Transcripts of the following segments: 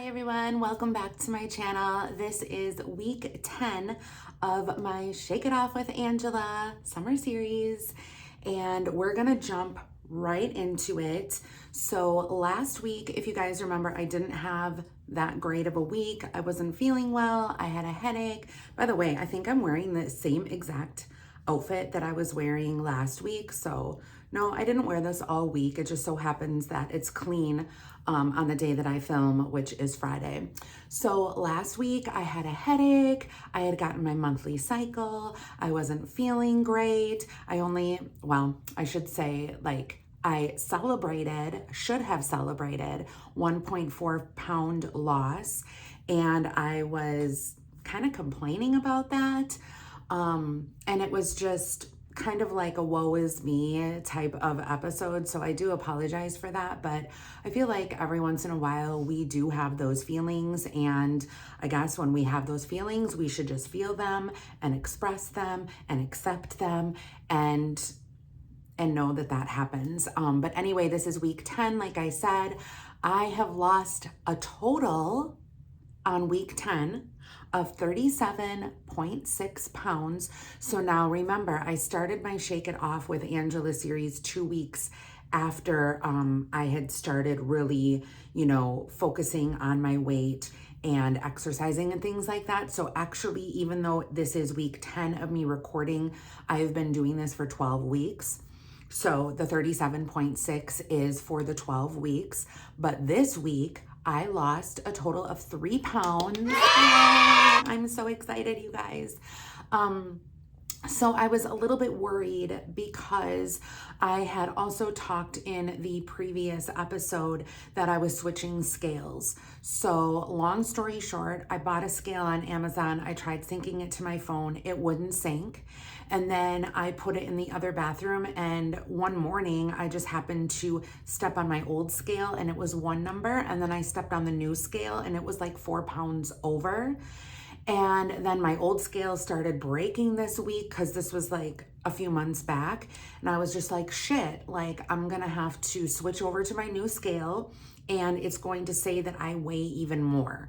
Everyone, welcome back to my channel. This is week 10 of my Shake It Off with Angela summer series, and we're gonna jump right into it. So last week, if you guys remember, I didn't have that great of a week. I wasn't feeling well. I had a headache. By the way, I think I'm wearing the same exact outfit that I was wearing last week. So no, I didn't wear this all week. It just so happens that it's clean on the day that I film, which is Friday. So last week I had a headache. I had gotten my monthly cycle. I wasn't feeling great. I should say, I should have celebrated 1.4 pound loss. And I was kind of complaining about that. And it was just kind of like a woe is me type of episode. So I do apologize for that, but I feel like every once in a while we do have those feelings. And I guess when we have those feelings, we should just feel them and express them and accept them and know that that happens. But anyway, this is week 10. Like I said, I have lost a total on week 10 of 37.6 pounds. So now remember, I started my Shake It Off with Angela series 2 weeks after I had started really, focusing on my weight and exercising and things like that. So actually, even though this is week 10 of me recording, I've been doing this for 12 weeks. So the 37.6 is for the 12 weeks. But this week, I lost a total of 3 pounds. I'm so excited, you guys. So I was a little bit worried because I had also talked in the previous episode that I was switching scales. So long story short, I bought a scale on Amazon. I tried syncing it to my phone. It wouldn't sync. And then I put it in the other bathroom, and one morning I just happened to step on my old scale and it was one number, and then I stepped on the new scale and it was like 4 pounds over. And then my old scale started breaking this week because this was like a few months back. And I was just like, shit, like I'm gonna have to switch over to my new scale, and it's going to say that I weigh even more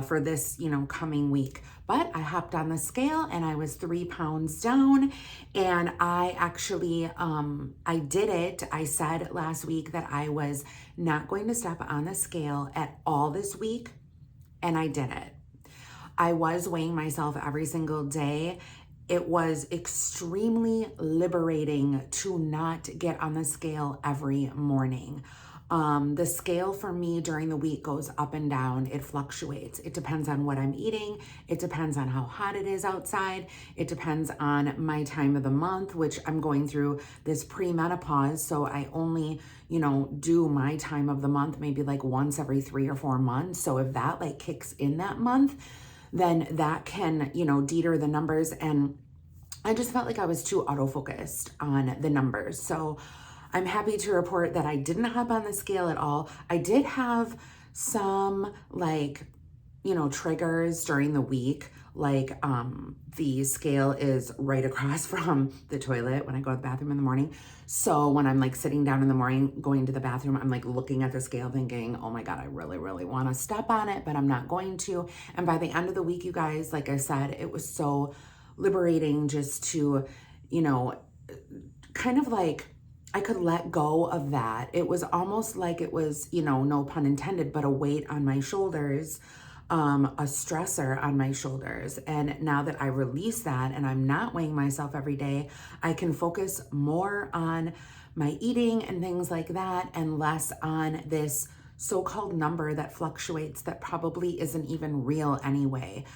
for this, coming week. But I hopped on the scale and I was 3 pounds down, and I actually, I did it. I said last week that I was not going to step on the scale at all this week, and I did it. I was weighing myself every single day. It was extremely liberating to not get on the scale every morning. The scale for me during the week goes up and down. It fluctuates. It depends on what I'm eating. It depends on how hot it is outside. It depends on my time of the month, which I'm going through this pre-menopause. So I only, do my time of the month maybe like once every 3 or 4 months. So if that kicks in that month, then that can, deter the numbers. And I just felt like I was too auto-focused on the numbers. So I'm happy to report that I didn't hop on the scale at all. I did have some triggers during the week. The scale is right across from the toilet when I go to the bathroom in the morning. So when I'm sitting down in the morning, going to the bathroom, I'm looking at the scale thinking, oh my God, I really, really want to step on it, but I'm not going to. And by the end of the week, you guys, like I said, it was so liberating just to, I could let go of that. It was almost like it was, no pun intended, but a weight on my shoulders, a stressor on my shoulders. And now that I release that and I'm not weighing myself every day, I can focus more on my eating and things like that, and less on this so-called number that fluctuates that probably isn't even real anyway.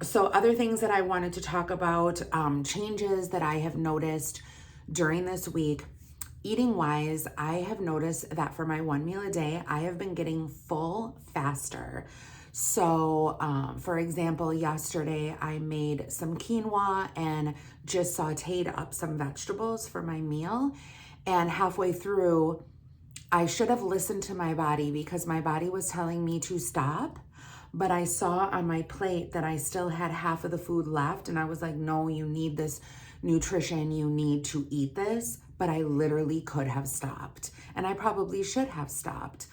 So other things that I wanted to talk about, changes that I have noticed during this week. Eating wise, I have noticed that for my 1 meal a day, I have been getting full faster. So, for example, yesterday I made some quinoa and just sauteed up some vegetables for my meal. And halfway through, I should have listened to my body because my body was telling me to stop. But I saw on my plate that I still had half of the food left. And I was like, no, you need this nutrition. You need to eat this. But I literally could have stopped. And I probably should have stopped.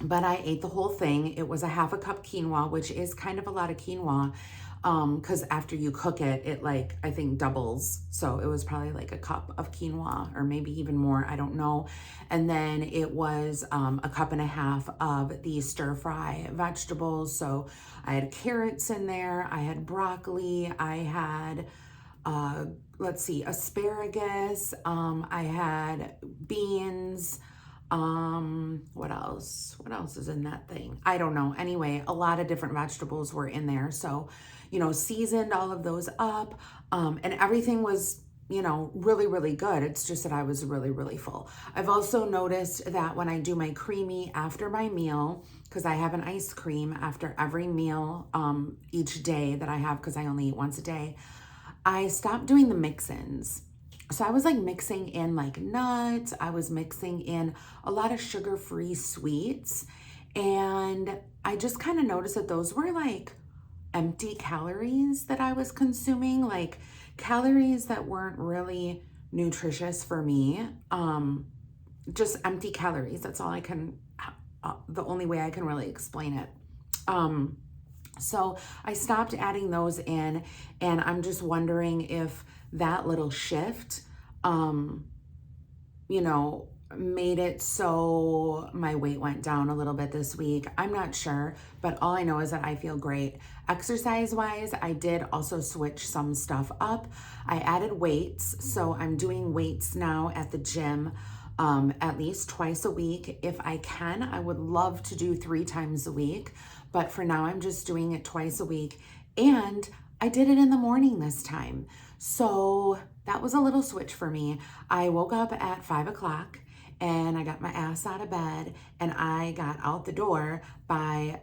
but I ate the whole thing. It was a half a cup quinoa, which is kind of a lot of quinoa, because after you cook it, it like, I think doubles. So it was probably like a cup of quinoa or maybe even more, I don't know. And then it was a cup and a half of the stir fry vegetables. So I had carrots in there, I had broccoli, I had let's see, asparagus, I had beans, what else? What else is in that thing? I don't know. Anyway, a lot of different vegetables were in there. So, you know, seasoned all of those up, and everything was, you know, really, really good. It's just that I was really, really full. I've also noticed that when I do my creamy after my meal, because I have an ice cream after every meal, each day that I have, because I only eat once a day, I stopped doing the mix-ins. So I was like mixing in like nuts, I was mixing in a lot of sugar-free sweets, and I just kind of noticed that those were like empty calories that I was consuming, like calories that weren't really nutritious for me, just empty calories. That's all I can, the only way I can really explain it. So I stopped adding those in, and I'm just wondering if that little shift, you know, made it so my weight went down a little bit this week. I'm not sure, but all I know is that I feel great. Exercise wise, I did also switch some stuff up. I added weights, so I'm doing weights now at the gym, at least twice a week. If I can, I would love to do 3 times a week, but for now I'm just doing it twice a week. And I did it in the morning this time. So that was a little switch for me. I woke up at 5 o'clock and I got my ass out of bed and I got out the door by,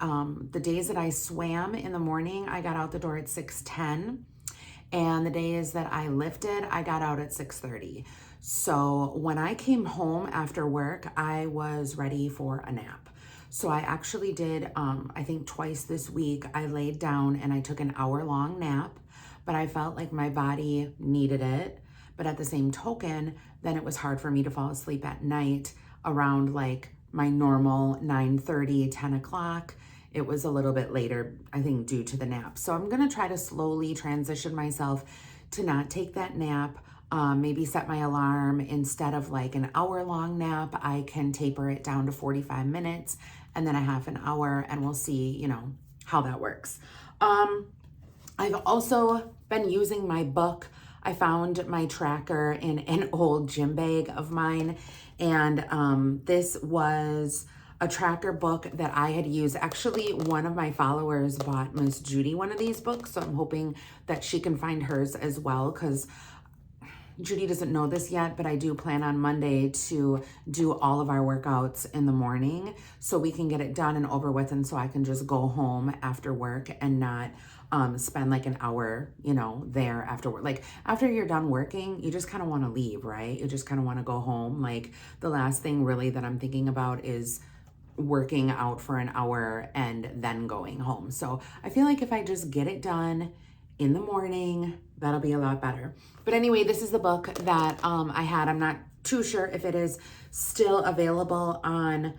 the days that I swam in the morning, I got out the door at 6:10. And the days that I lifted, I got out at 6:30. So when I came home after work, I was ready for a nap. So I actually did, I think twice this week, I laid down and I took an hour-long nap, but I felt like my body needed it. But at the same token, then it was hard for me to fall asleep at night around like my normal 9:30, 10 o'clock. It was a little bit later, I think, due to the nap. So I'm gonna try to slowly transition myself to not take that nap. Maybe set my alarm instead of like an hour-long nap. I can taper it down to 45 minutes and then a half an hour, and we'll see, you know, how that works. I've also been using my book. I found my tracker in an old gym bag of mine, and this was a tracker book that I had used. Actually, one of my followers bought Miss Judy one of these books, so I'm hoping that she can find hers as well, because Judy doesn't know this yet, but I do plan on Monday to do all of our workouts in the morning so we can get it done and over with, and so I can just go home after work and not spend like an hour, you know, there after work. Like after you're done working, you just kind of want to leave, right? You just kind of want to go home. Like the last thing really that I'm thinking about is working out for an hour and then going home. So I feel like if I just get it done in the morning, that'll be a lot better. But anyway, this is the book that I had. I'm not too sure if it is still available on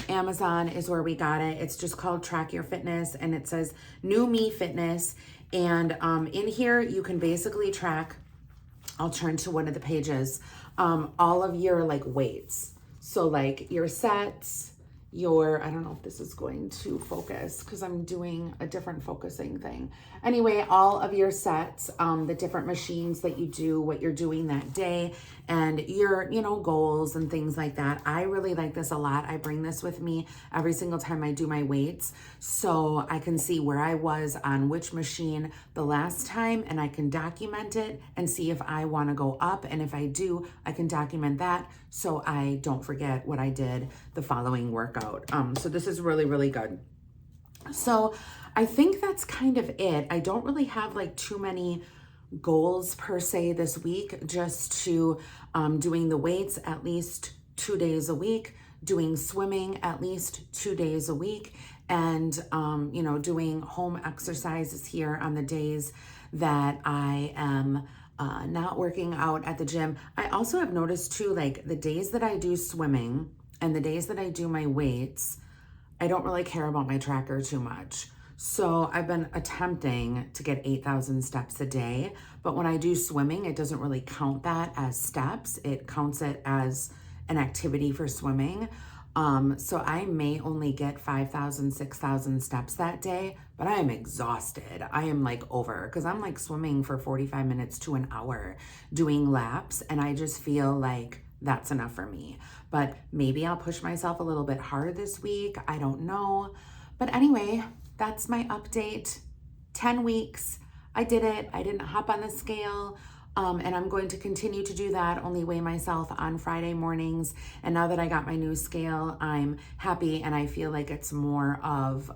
Amazon is where we got it. It's just called Track Your Fitness, and it says New Me Fitness. And in here, you can basically track, I'll turn to one of the pages, all of your like weights. So like your sets, I don't know if this is going to focus because I'm doing a different focusing thing. Anyway, all of your sets, the different machines that you do, what you're doing that day, and your, you know, goals and things like that. I really like this a lot. I bring this with me every single time I do my weights, so I can see where I was on which machine the last time, and I can document it and see if I want to go up, and if I do, I can document that so I don't forget what I did the following workout. So this is really, really good. So I think that's kind of it. I don't really have like too many goals per se this week, just to doing the weights at least 2 days a week, doing swimming at least 2 days a week, and you know, doing home exercises here on the days that I am not working out at the gym. I also have noticed too, like the days that I do swimming And the days that I do my weights, I don't really care about my tracker too much. So I've been attempting to get 8,000 steps a day, but when I do swimming, it doesn't really count that as steps. It counts it as an activity for swimming. So I may only get 5,000, 6,000 steps that day, but I am exhausted. I am like over, because I'm like swimming for 45 minutes to an hour doing laps, and I just feel like that's enough for me. But maybe I'll push myself a little bit harder this week. I don't know. But anyway, that's my update. 10 weeks. I did it. I didn't hop on the scale. And I'm going to continue to do that, only weigh myself on Friday mornings. And now that I got my new scale, I'm happy, and I feel like it's more of,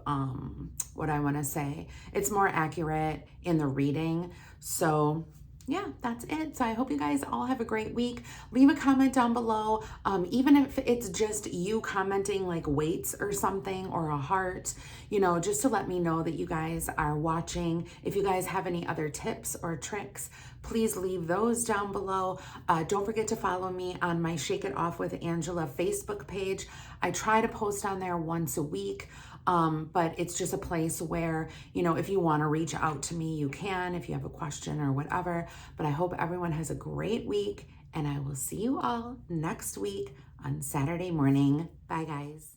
what I want to say, it's more accurate in the reading. So yeah, that's it. So I hope you guys all have a great week. Leave a comment down below. Even if it's just you commenting like weights or something, or a heart, you know, just to let me know that you guys are watching. If you guys have any other tips or tricks, please leave those down below. Don't forget to follow me on my Shake It Off with Angela Facebook page. I try to post on there once a week. But it's just a place where, you know, if you want to reach out to me, you can, if you have a question or whatever. But I hope everyone has a great week, and I will see you all next week on Saturday morning. Bye, guys.